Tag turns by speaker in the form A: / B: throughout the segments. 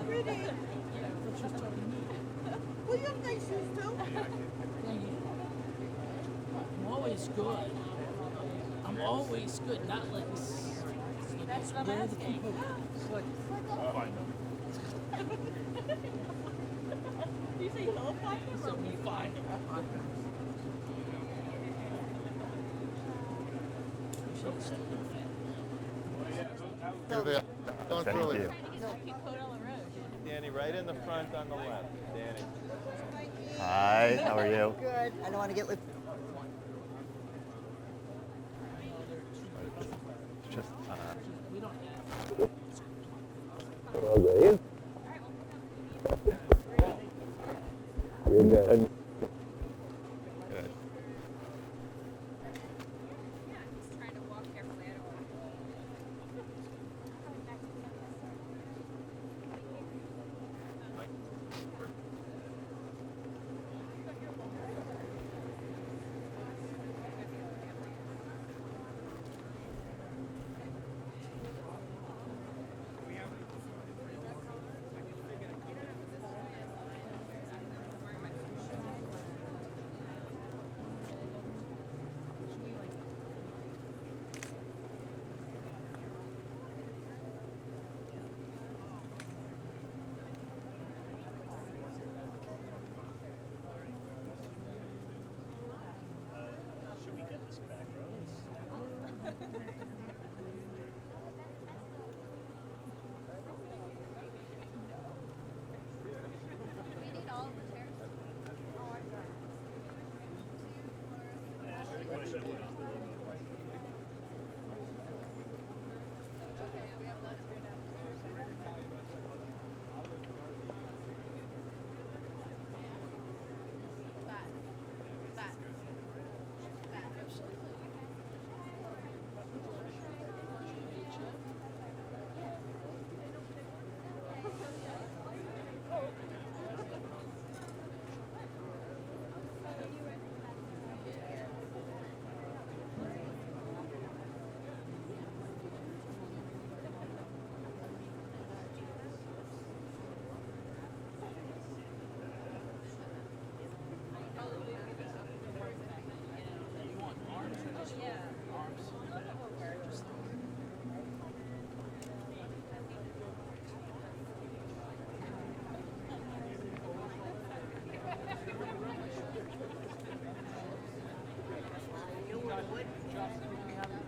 A: Pretty. Well, you have nice shoes too.
B: I'm always good. I'm always good, not like
C: That's what I'm asking.
A: You say you'll find them?
B: so we fine.
D: Thank you.
E: Danny, right in the front on the left. Danny.
D: Hi, how are you?
A: Good. I don't want to get lit.
D: It's just,
B: We don't have.
D: good.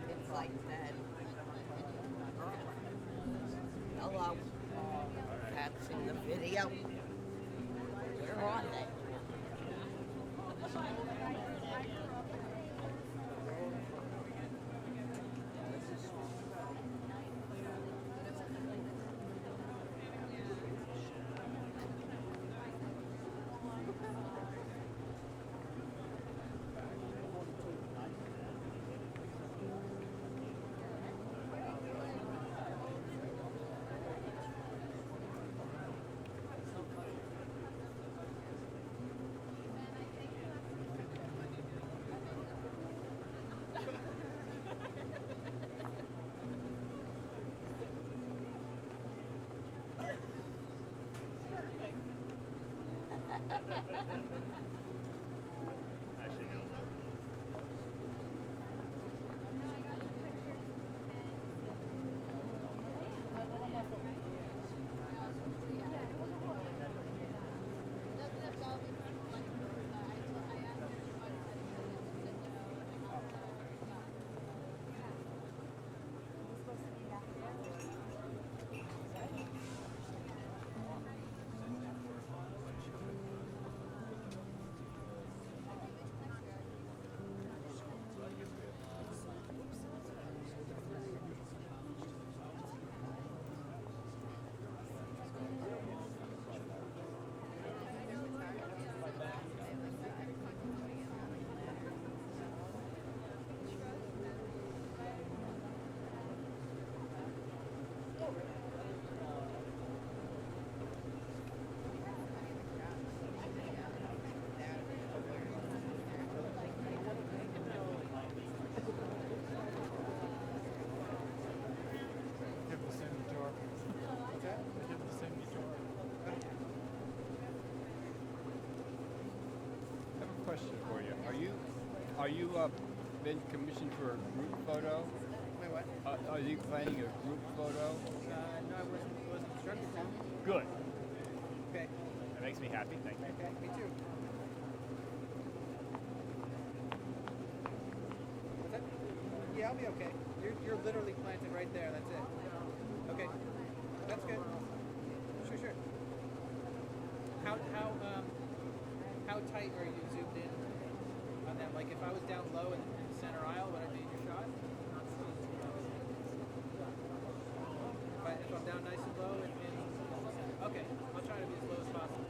A: It's like that. Hello. That's in the video. Where are they?
F: Are you been commissioned for a group photo?
G: Wait, what?
F: Are you planning a group photo?
G: No, I wasn't instructed to.
F: Good.
G: Okay.
F: That makes me happy. Thank you.
G: Okay, me too. What's that? Yeah, I'll be okay. You're literally planted right there. That's it. Okay. That's good. Sure. How tight are you zoomed in on that? Like if I was down low in the center aisle, would I be in your shot? If I'm down nice and low okay, I'll try to be as low as possible.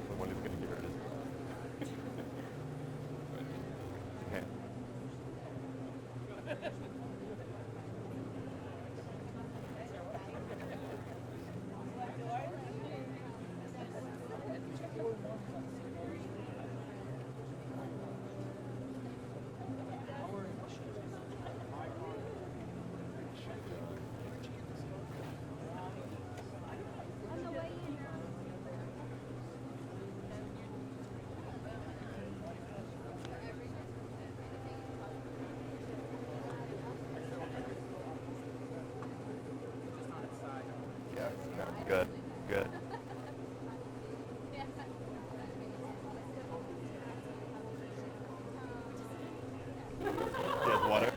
D: The one who's going to give her his. Okay. Yeah, no, good, good. Here's water.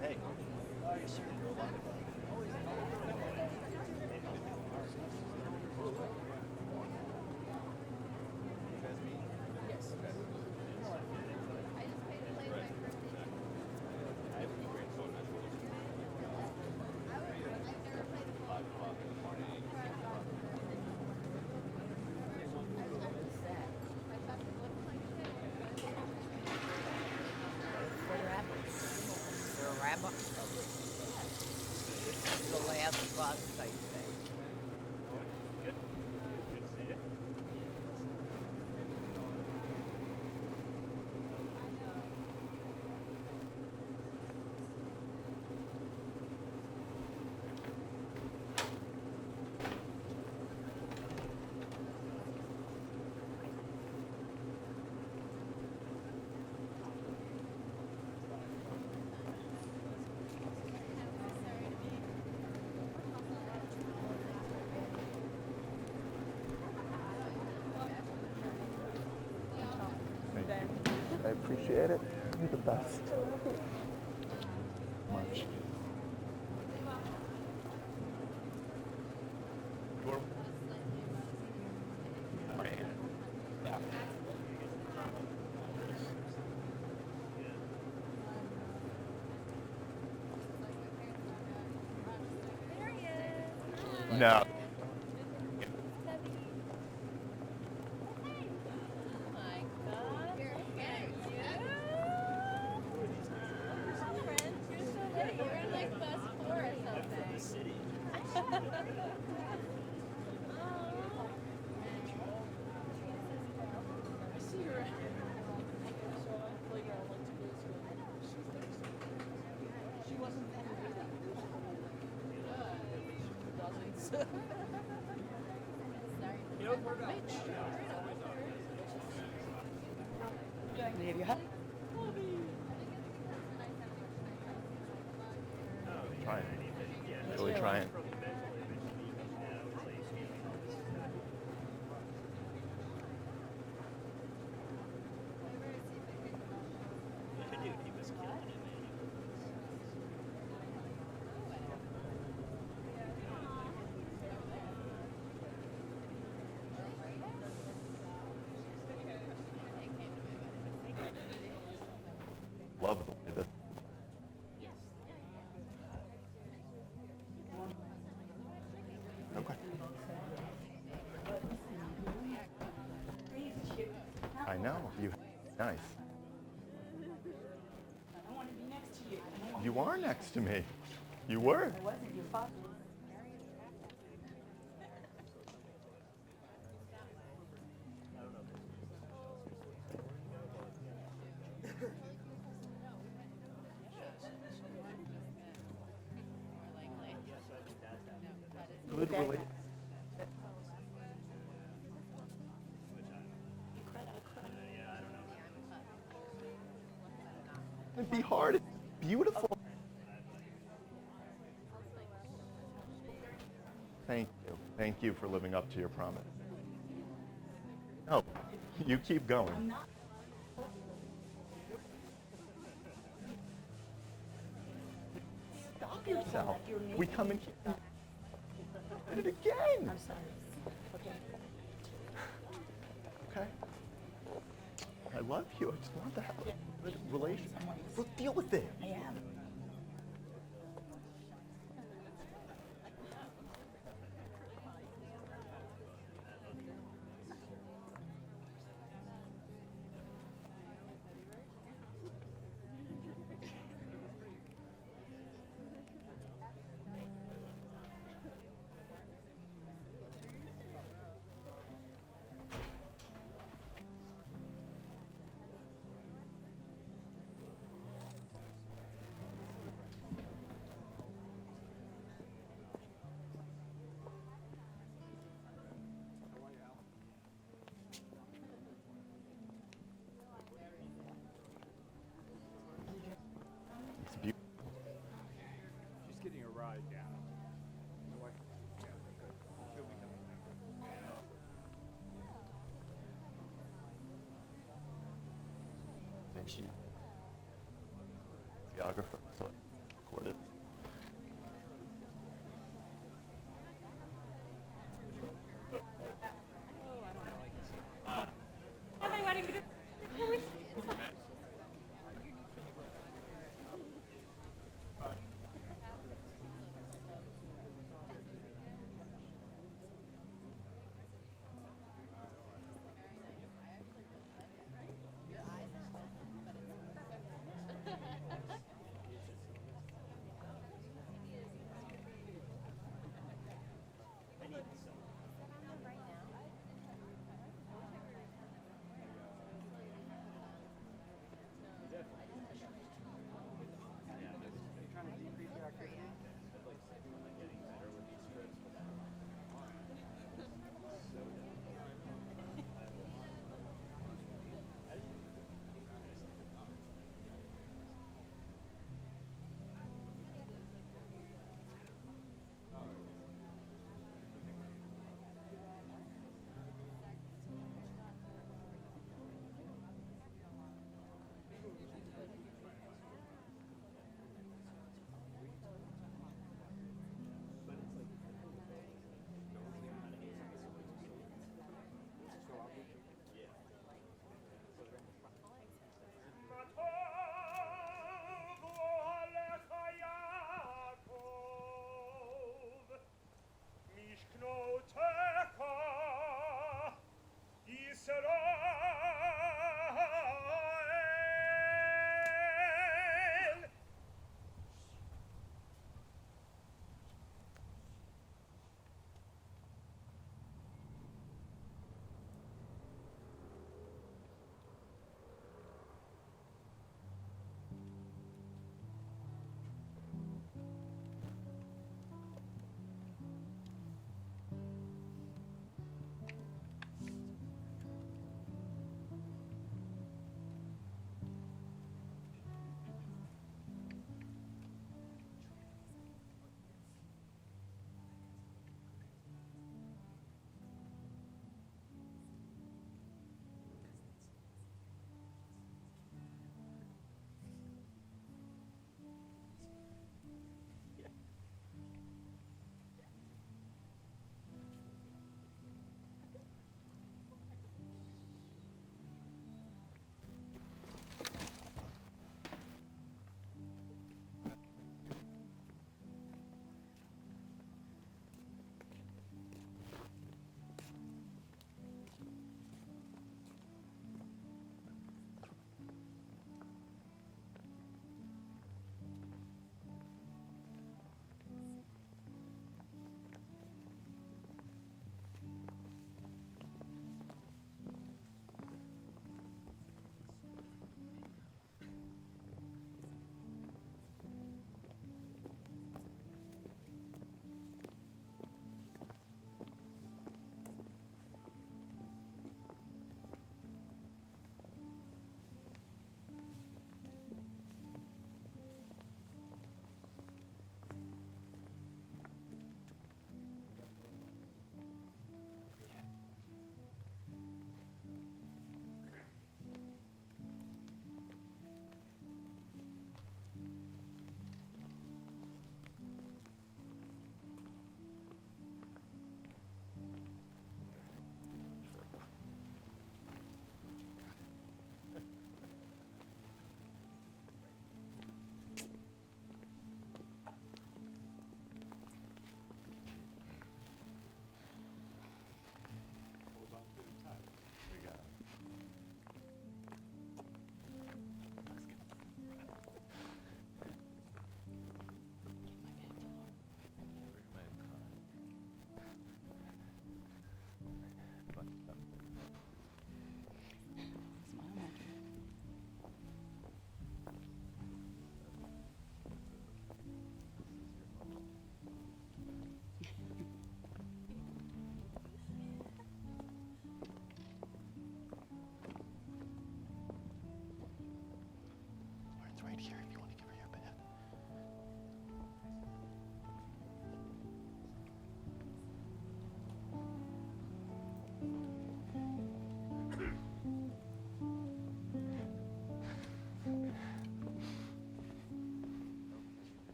D: Hey.
A: Is there a rabbit?
D: appreciate it. You're the best. Much. Yeah. No.
A: Have you had?
D: Trying. Really trying. Love the way this. Okay. I know. Nice.
C: I want to be next to you.
D: You are next to me. You were.
C: I wasn't your father.
D: Good relation. It'd be hard. It's beautiful. Thank you. Thank you for living up to your promise. No, you keep going. Stop yourself. We come in here and did it again.
C: I'm sorry. Okay.
D: Okay? I love you. I just want to have a good relationship. We'll deal with it.
C: I am.
D: It's beautiful.
F: She's getting a ride down. My wife, yeah, she'll be coming down.
D: Thank you. Geographer, so recorded.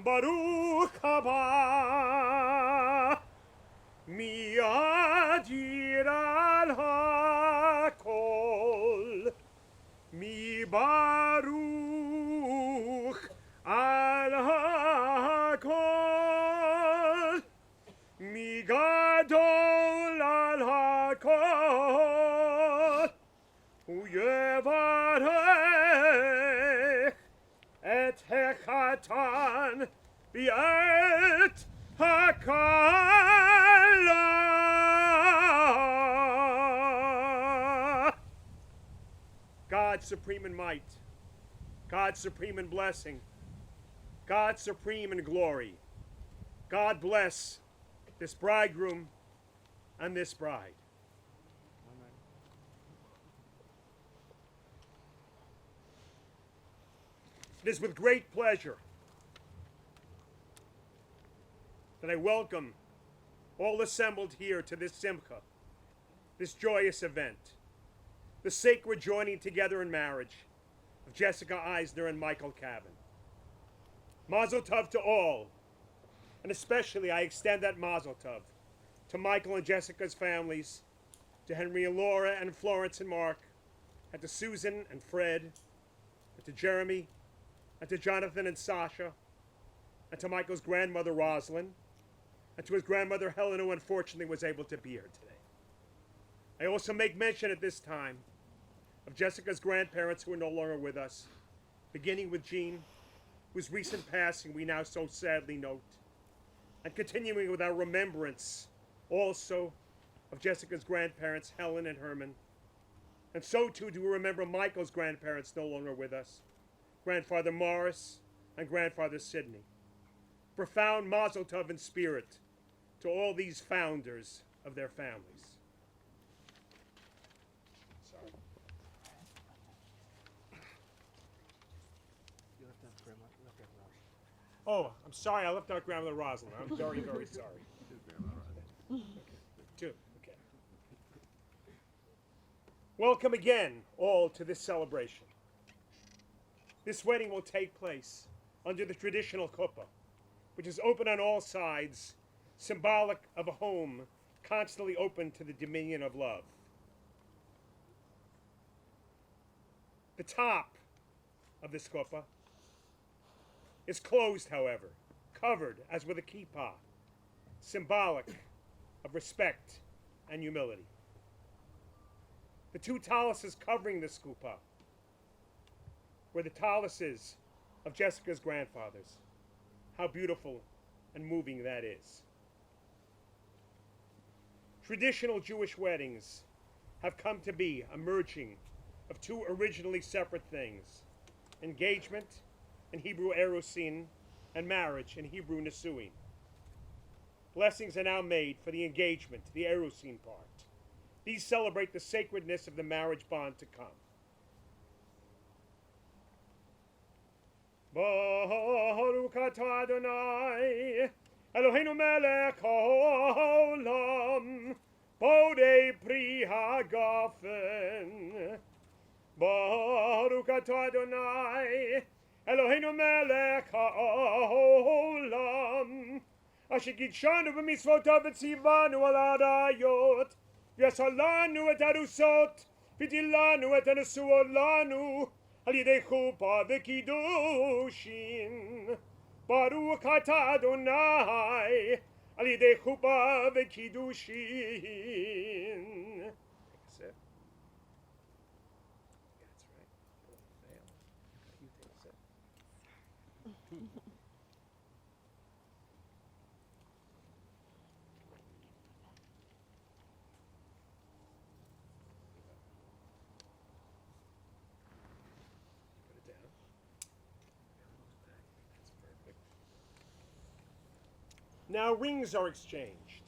F: Baruch haba miadir al hakol mi baruch al hakol mi gadol al hakol uyevarech et hechatan v'et hakala. God supreme in might, God supreme in blessing, God supreme in glory. God bless this bridegroom and this bride. It is with great pleasure that I welcome all assembled here to this simcha, this joyous event, the sacred joining together in marriage of Jessica Eisner and Michael Cavan. Mazel tov to all, and especially I extend that mazel tov to Michael and Jessica's families, to Henry and Laura and Florence and Mark, and to Susan and Fred, and to Jeremy, and to Jonathan and Sasha, and to Michael's grandmother Rosalind, and to his grandmother Helen, who unfortunately was able to be here today. I also make mention at this time of Jessica's grandparents who are no longer with us, beginning with Jean, whose recent passing we now so sadly note, and continuing with our remembrance also of Jessica's grandparents, Helen and Herman. And so too do we remember Michael's grandparents no longer with us, Grandfather Morris and Grandfather Sidney. Profound mazel tov in spirit to all these founders of their families. Sorry. Oh, I'm sorry, I left out Grandmother Rosalind. I'm very, very sorry. Two, okay. Welcome again, all, to this celebration. This wedding will take place under the traditional chuppah, which is open on all sides, symbolic of a home constantly open to the dominion of love. The top of this chuppah is closed, however, covered as with a kippah, symbolic of respect and humility. The two taluses covering this chuppah were the taluses of Jessica's grandfathers. How beautiful and moving that is. Traditional Jewish weddings have come to be a merging of two originally separate things: engagement in Hebrew erusin and marriage in Hebrew nisuin. Blessings are now made for the engagement, the erusin part. These celebrate the sacredness of the marriage bond to come. Baruch atah Adonai, Eloheinu melech haolam, bodei pri hagafen. Baruch atah Adonai, Eloheinu melech haolam, asher kidshanu b'mitzvotav v'tzivanu al arayot, v'yasalanu et arusot, v'tilanu et anesuot lanu, על ידי חופה וקידושין. ברוך אתה אדוני, על ידי חופה וקידושין. That's it. That's right. Fail. You take a sip. Now rings are exchanged,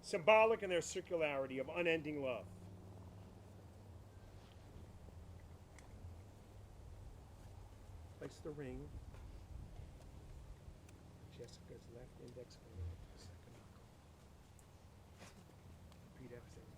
F: symbolic in their circularity of unending love. Place the ring, Jessica's left index finger to the second knuckle. Repeat after me.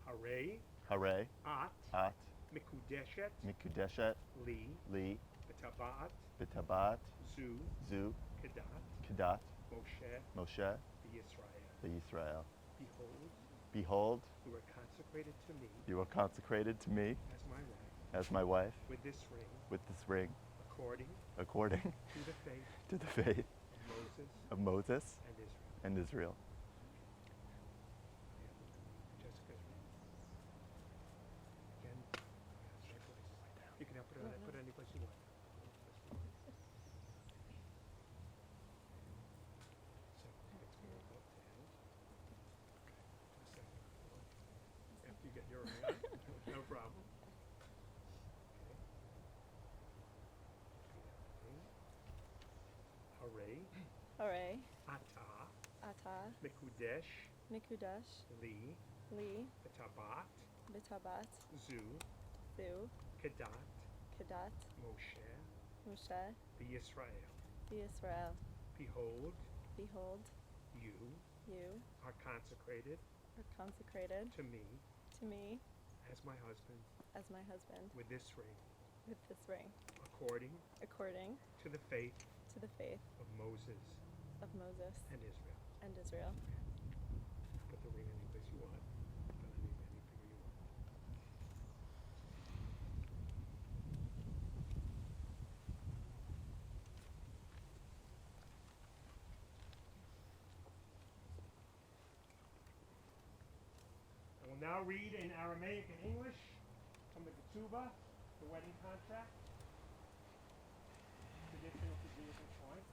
F: Hare,
D: Hare,
F: at,
D: at,
F: mikudeshet,
D: mikudeshet,
F: li,
D: li,
F: B'tabat,
D: B'tabat,
F: Zu,
D: Zu,
F: Kedat,
D: Kedat,
F: Moshe,
D: Moshe,
F: Yisrael.
D: Israel.
F: Behold,
D: Behold,
F: you are consecrated to me
D: you are consecrated to me
F: as my wife
D: as my wife
F: with this ring,
D: with this ring,
F: according
D: according
F: to the faith
D: to the faith
F: of Moses
D: of Moses
F: and Israel.
D: and Israel.
F: Jessica's ring. Again, you can put it any place you want. So it's going to go down. A second. After you get your ring on, no problem. Okay.
C: Hooray.
F: Ata,
C: Ata.
F: Mikudesh,
C: Mikudash.
F: Li,
C: Li.
F: B'tabat,
C: Bitabat.
F: Zu,
C: Zu.
F: Kedat,
C: Kedat.
F: Moshe,
C: Moshe.
F: Yisrael.
C: Yisrael.
F: Behold,
C: Behold,
F: you
C: you
F: are consecrated
C: are consecrated
F: to me
C: to me
F: as my husband
C: as my husband
F: with this ring,
C: with this ring,
F: according
C: according
F: to the faith
C: to the faith
F: of Moses
C: of Moses
F: and Israel.
C: and Israel.
F: Put the ring any place you want. Put it any finger you want. I will now read in Aramaic and English from the Ketubah, the wedding contract. Traditional to do at this point.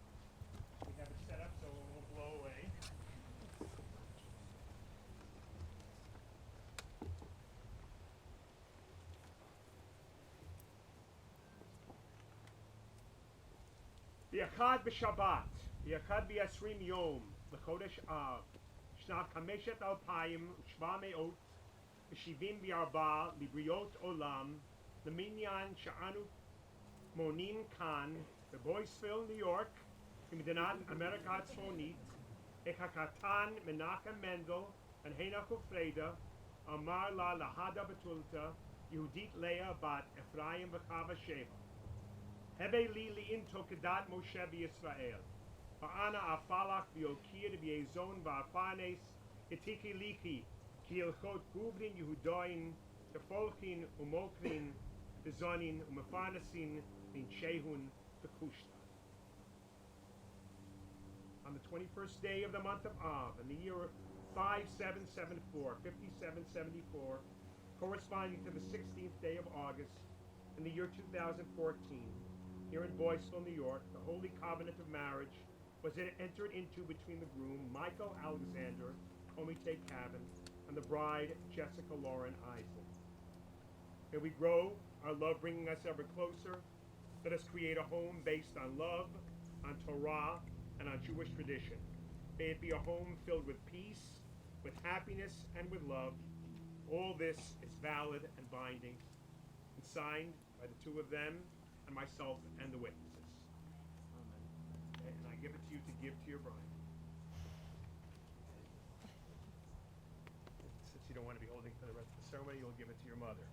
F: We have it set up so it won't blow away. Biachad b'Shabbat, biachad b'Yasrim Yom, l'chodesh Av, Shnat Hameshet Alpayim, Shva Me'ot, v'Shivim b'Arba, Libriot Olam, Leminyan Sha'anu Monin Khan, בבויסוויל, ניו יורק, במדינת אמריקה הצפונית, החקתן מנחם מנדל, הנהנך ופרידה, אמר לה להדה בתולתה, יהודית לאה בת אפרים וחווה שבע. הבה לי לאינתו כדת משה בישראל, ואנה אפלח ויוקיר ויזון ואפרנס, יתיקי ליכי, כי הלכות גוברין יהודוין, תפולכין ומוקרין, בזונין ומפרנסין, Shehun Bekushta. On the 21st day of the month of Av, in the year 5774, corresponding to the 16th day of August, in the year 2014, here in Boyceville, New York, the Holy Covenant of Marriage was entered into between the groom, Michael Alexander Komite Cabin, and the bride, Jessica Lauren Eisen. May we grow, our love bringing us ever closer. Let us create a home based on love, on Torah, and on Jewish tradition. May it be a home filled with peace, with happiness, and with love. All this is valid and binding, and signed by the two of them, and myself, and the witnesses. Okay, and I give it to you to give to your bride. Since you don't want to be holding for the rest of the ceremony, you'll give it to your mother.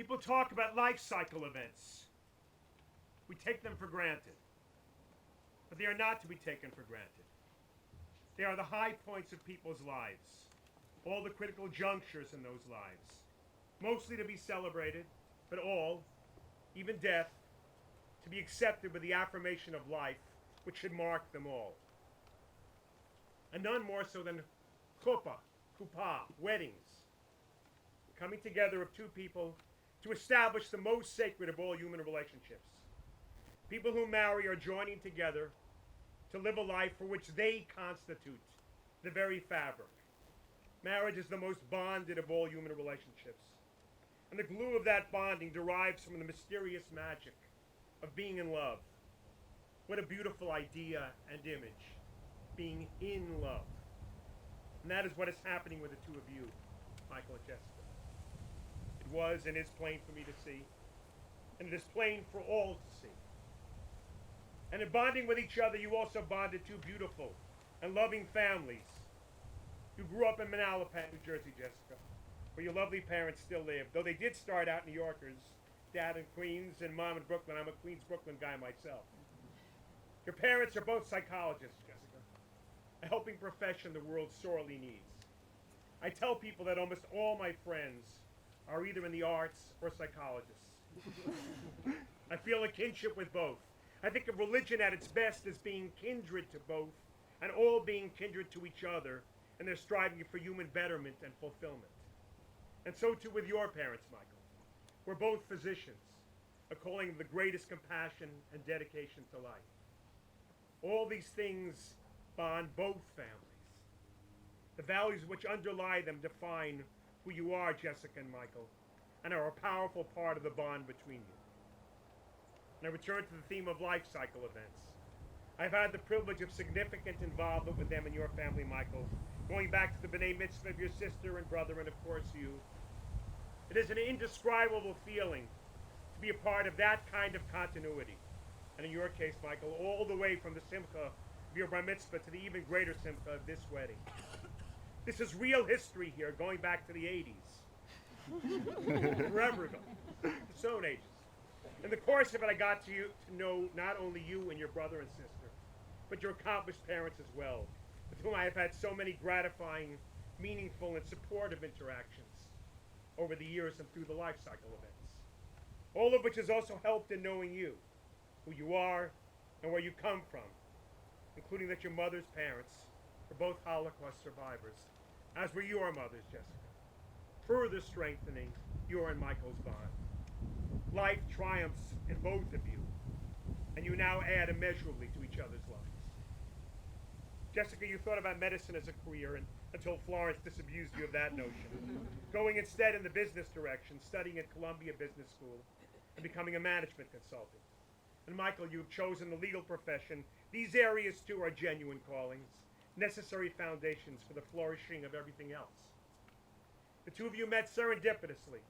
F: People talk about life cycle events. We take them for granted. But they are not to be taken for granted. They are the high points of people's lives, all the critical junctures in those lives, mostly to be celebrated, but all, even death, to be accepted with the affirmation of life, which should mark them all. And none more so than kuppah, weddings, coming together of two people to establish the most sacred of all human relationships. People who marry are joining together to live a life for which they constitute the very fabric. Marriage is the most bonded of all human relationships. And the glue of that bonding derives from the mysterious magic of being in love. What a beautiful idea and image, being in love. And that is what is happening with the two of you, Michael and Jessica. It was and is plain for me to see, and it is plain for all to see. And in bonding with each other, you also bonded two beautiful and loving families. You grew up in Manalapan, New Jersey, Jessica, where your lovely parents still live, though they did start out New Yorkers, Dad in Queens and Mom in Brooklyn. I'm a Queens, Brooklyn guy myself. Your parents are both psychologists, Jessica, a helping profession the world sorely needs. I tell people that almost all my friends are either in the arts or psychologists. I feel a kinship with both. I think of religion at its best as being kindred to both, and all being kindred to each other, and they're striving for human betterment and fulfillment. And so too with your parents, Michael. We're both physicians, a calling of the greatest compassion and dedication to life. All these things bond both families. The values which underlie them define who you are, Jessica and Michael, and are a powerful part of the bond between you. And I return to the theme of life cycle events. I've had the privilege of significant involvement with them in your family, Michael, going back to the B'nai Mitzvah of your sister and brother, and of course you. It is an indescribable feeling to be a part of that kind of continuity. And in your case, Michael, all the way from the simcha of your bar mitzvah to the even greater simcha of this wedding. This is real history here, going back to the 80s. Forever ago. The Stone Ages. In the course of it, I got to know not only you and your brother and sister, but your accomplished parents as well, with whom I have had so many gratifying, meaningful, and supportive interactions over the years and through the life cycle events. All of which has also helped in knowing you, who you are, and where you come from, including that your mother's parents were both Holocaust survivors, as were your mothers, Jessica, further strengthening your and Michael's bond. Life triumphs in both of you, and you now add immeasurably to each other's lives. Jessica, you thought about medicine as a career until Florence disabused you of that notion, going instead in the business direction, studying at Columbia Business School, and becoming a management consultant. And Michael, you've chosen the legal profession. These areas, too, are genuine callings, necessary foundations for the flourishing of everything else. The two of you met serendipitously.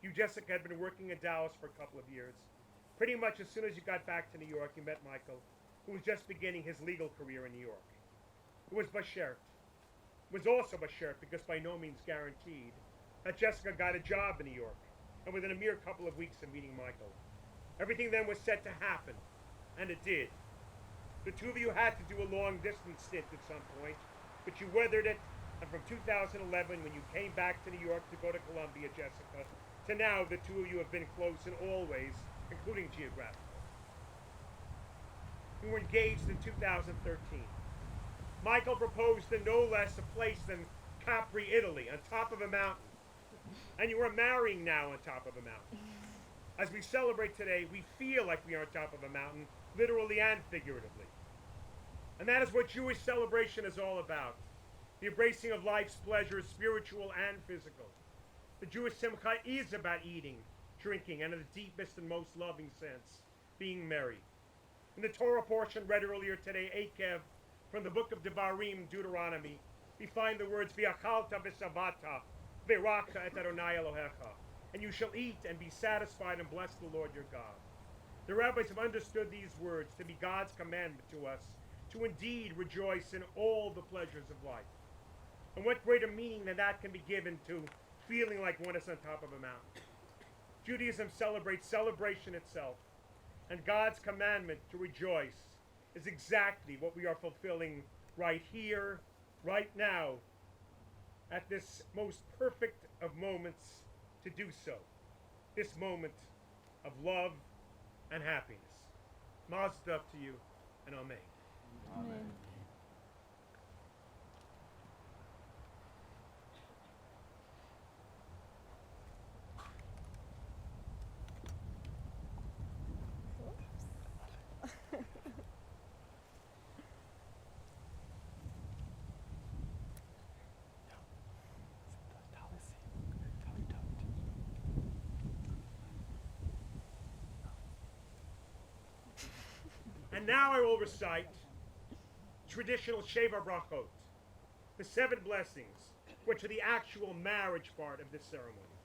F: You, Jessica, had been working in Dallas for a couple of years. Pretty much as soon as you got back to New York, you met Michael, who was just beginning his legal career in New York. It was Bashert. It was also Bashert, because by no means guaranteed, that Jessica got a job in New York, and within a mere couple of weeks of meeting Michael. Everything then was set to happen, and it did. The two of you had to do a long-distance stint at some point, but you weathered it, and from 2011, when you came back to New York to go to Columbia, Jessica, to now, the two of you have been close in all ways, including geographical. You were engaged in 2013. Michael proposed in no less a place than Capri, Italy, on top of a mountain. And you are marrying now on top of a mountain. As we celebrate today, we feel like we are on top of a mountain, literally and figuratively. And that is what Jewish celebration is all about. The embracing of life's pleasures, spiritual and physical. The Jewish simcha is about eating, drinking, and in the deepest and most loving sense, being merry. In the Torah portion read earlier today, Akev, from the book of Devarim, Deuteronomy, we find the words, V'achalta v'shavata, v'rakta et Adonai Elohecha, and you shall eat and be satisfied and bless the Lord your God. The rabbis have understood these words to be God's commandment to us, to indeed rejoice in all the pleasures of life. And what greater meaning than that can be given to feeling like one is on top of a mountain. Judaism celebrates celebration itself, and God's commandment to rejoice is exactly what we are fulfilling right here, right now, at this most perfect of moments to do so. This moment of love and happiness. Mazel tov to you, and Amen.
C: Amen.
F: And now I will recite traditional Sheva Brachot, the 7 blessings, which are the actual marriage part of this ceremony,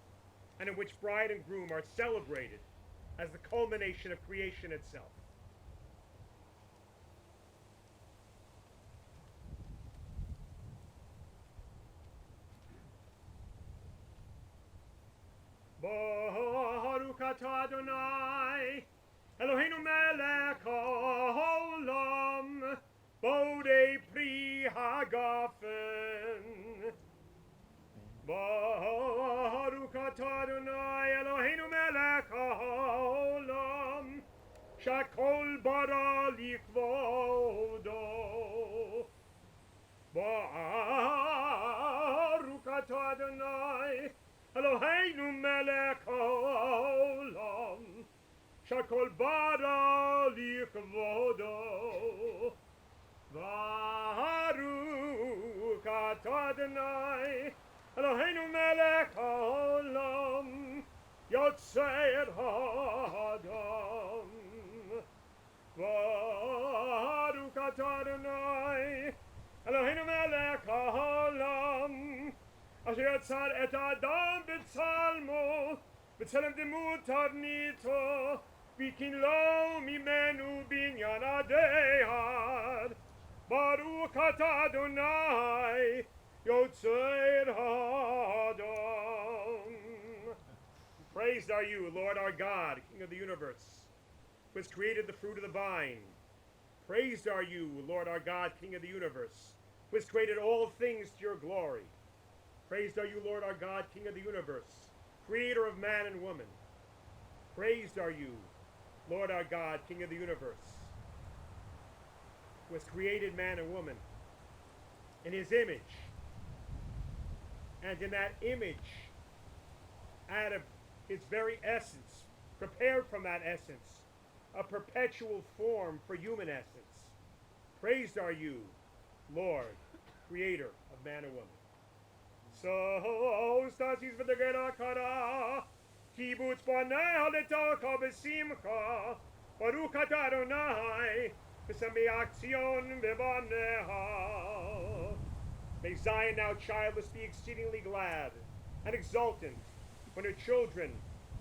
F: and in which bride and groom are celebrated as the culmination of creation itself. Baruch atah Adonai, Eloheinu melech haolam, bodei pri hagafen. Baruch atah Adonai, Eloheinu melech haolam, shakol bara likvodo. Baruch atah Adonai, Eloheinu melech haolam, shakol bara likvodo. Baruch atah Adonai, Eloheinu melech haolam, yotzei et ha'adam. Baruch atah Adonai, Eloheinu melech haolam, asher yatzar et Adam b'tzalmo, b'tzelem demut tavnito, v'kin lo mimenu binyan adehad. Baruch atah Adonai, yotzei et ha'adam. Praised are you, Lord our God, King of the universe, who has created the fruit of the vine. Praised are you, Lord our God, King of the universe, who has created all things to your glory. Praised are you, Lord our God, King of the universe, creator of man and woman. Praised are you, Lord our God, King of the universe, who has created man and woman in his image. And in that image, out of its very essence, prepared from that essence, a perpetual form for human essence. Praised are you, Lord, creator of man and woman. So, stasis v'degera kara, kibbutz b'nei ha'letaka b'simcha, baruch atah Adonai, v'sameach Zion b'baneha. May Zion, now childless, be exceedingly glad and exultant when her children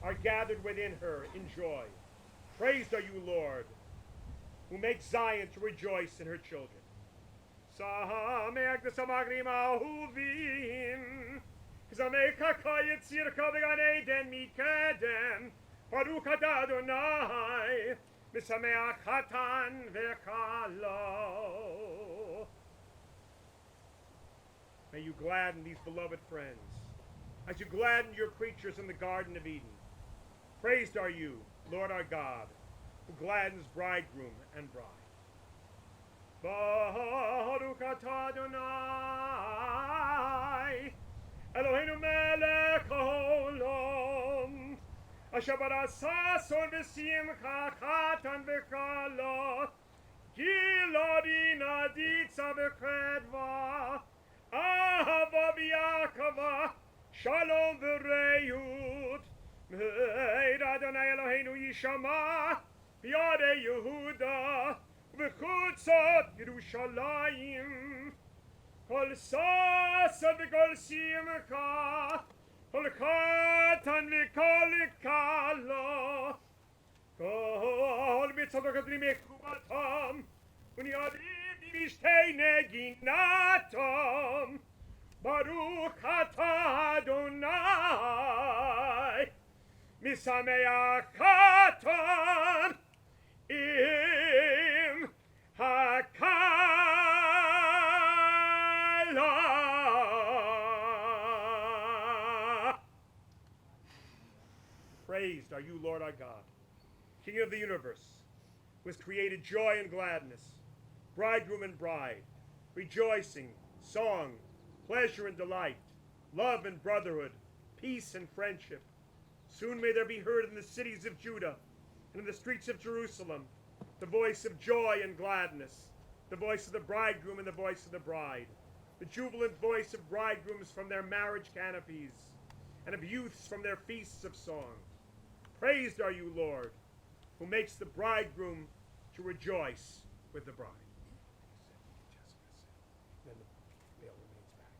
F: are gathered within her in joy. Praised are you, Lord, who makes Zion to rejoice in her children. Sameach v'samagrim ahuvim, Zamecha yitzirka v'gan Eden mikedem, Baruch atah Adonai, v'sameach hatan v'kalo. May you gladden these beloved friends, as you gladdened your creatures in the Garden of Eden. Praised are you, Lord our God, who gladdens bridegroom and bride. Baruch atah Adonai, Eloheinu melech haolam, asher bara sason v'simcha chatan v'kala, gilad inaditza v'chedva, ahava v'yakava, shalom v'reut, meid Adonai Eloheinu yishama, b'yadei Yehuda, v'chutzot Yerushalayim, kol sasan v'kol simcha, kol chatan v'kol kala, kol mitzvot v'kadrim ekubatam, u'niyadim b'shtei neginatam, Baruch atah Adonai, misameach hatan im hakala. Praised are you, Lord our God, King of the universe, who has created joy and gladness, bridegroom and bride, rejoicing, song, pleasure and delight, love and brotherhood, peace and friendship. Soon may there be heard in the cities of Judah and in the streets of Jerusalem the voice of joy and gladness, the voice of the bridegroom and the voice of the bride, the jubilant voice of bridegrooms from their marriage canopies, and of youths from their feasts of song. Praised are you, Lord, who makes the bridegroom to rejoice with the bride. Then the veil remains back.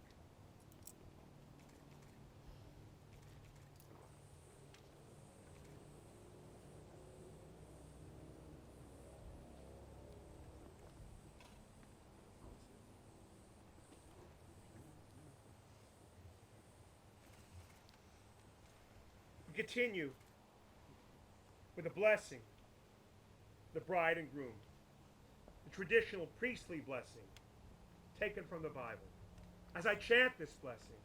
F: We continue with a blessing, the bride and groom, the traditional priestly blessing taken from the Bible. As I chant this blessing,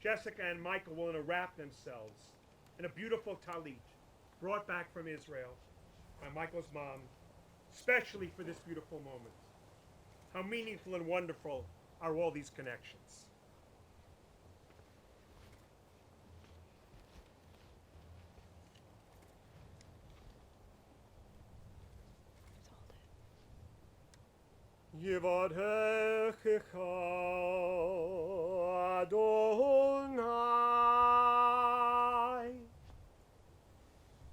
F: Jessica and Michael will wrap themselves in a beautiful talit brought back from Israel by Michael's mom, especially for this beautiful moment. How meaningful and wonderful are all these connections. Yivarechecha Adonai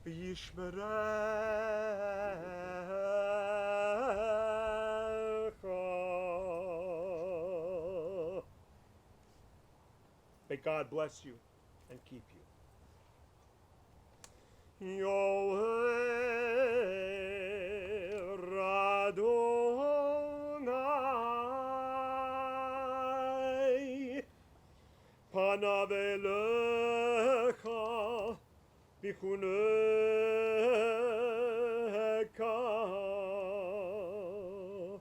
F: v'yishmerecha. May God bless you and keep you. Yoel Adonai panav elecha v'chuneka.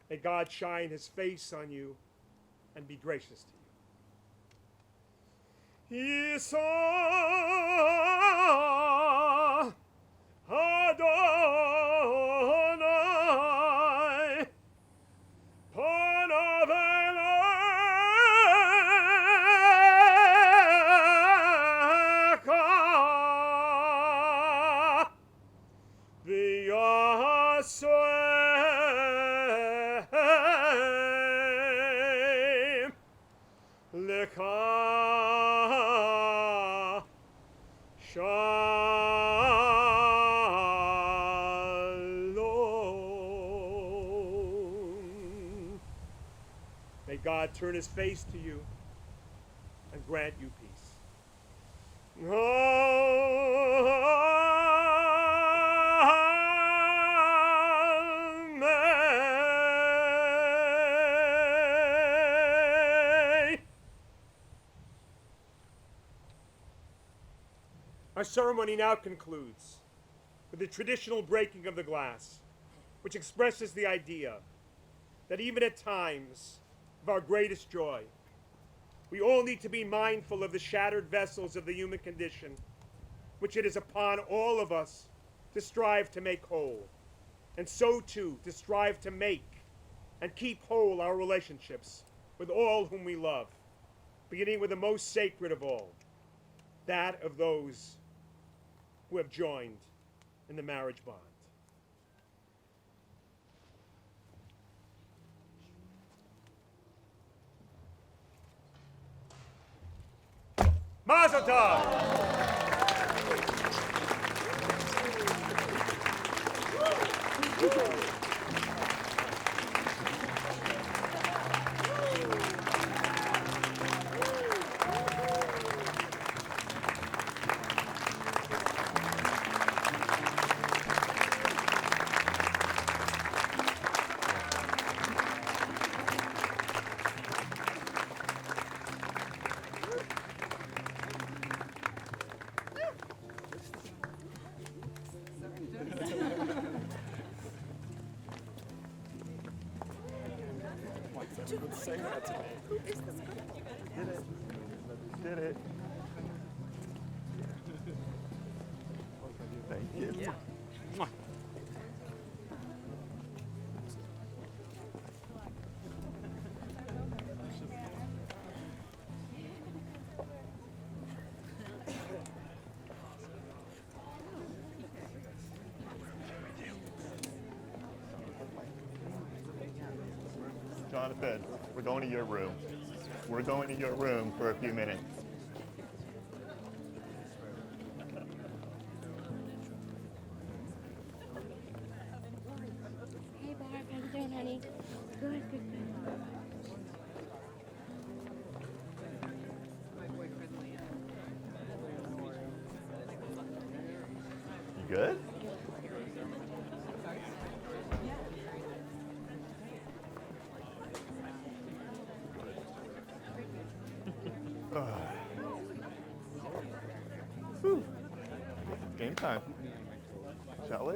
F: May God shine his face on you and be gracious to you. Yisa Adonai panav elecha v'yaseh lecha Shalom. May God turn his face to you and grant you peace. Amen. Our ceremony now concludes with the traditional breaking of the glass, which expresses the idea that even at times of our greatest joy, we all need to be mindful of the shattered vessels of the human condition, which it is upon all of us to strive to make whole, and so too to strive to make and keep whole our relationships with all whom we love, beginning with the most sacred of all, that of those who have joined in the marriage bond. Mazel tov!
D: Did it. Thank you. Jonathan, we're going to your room. We're going to your room for a few minutes. good? Whew. Game time. Shall we?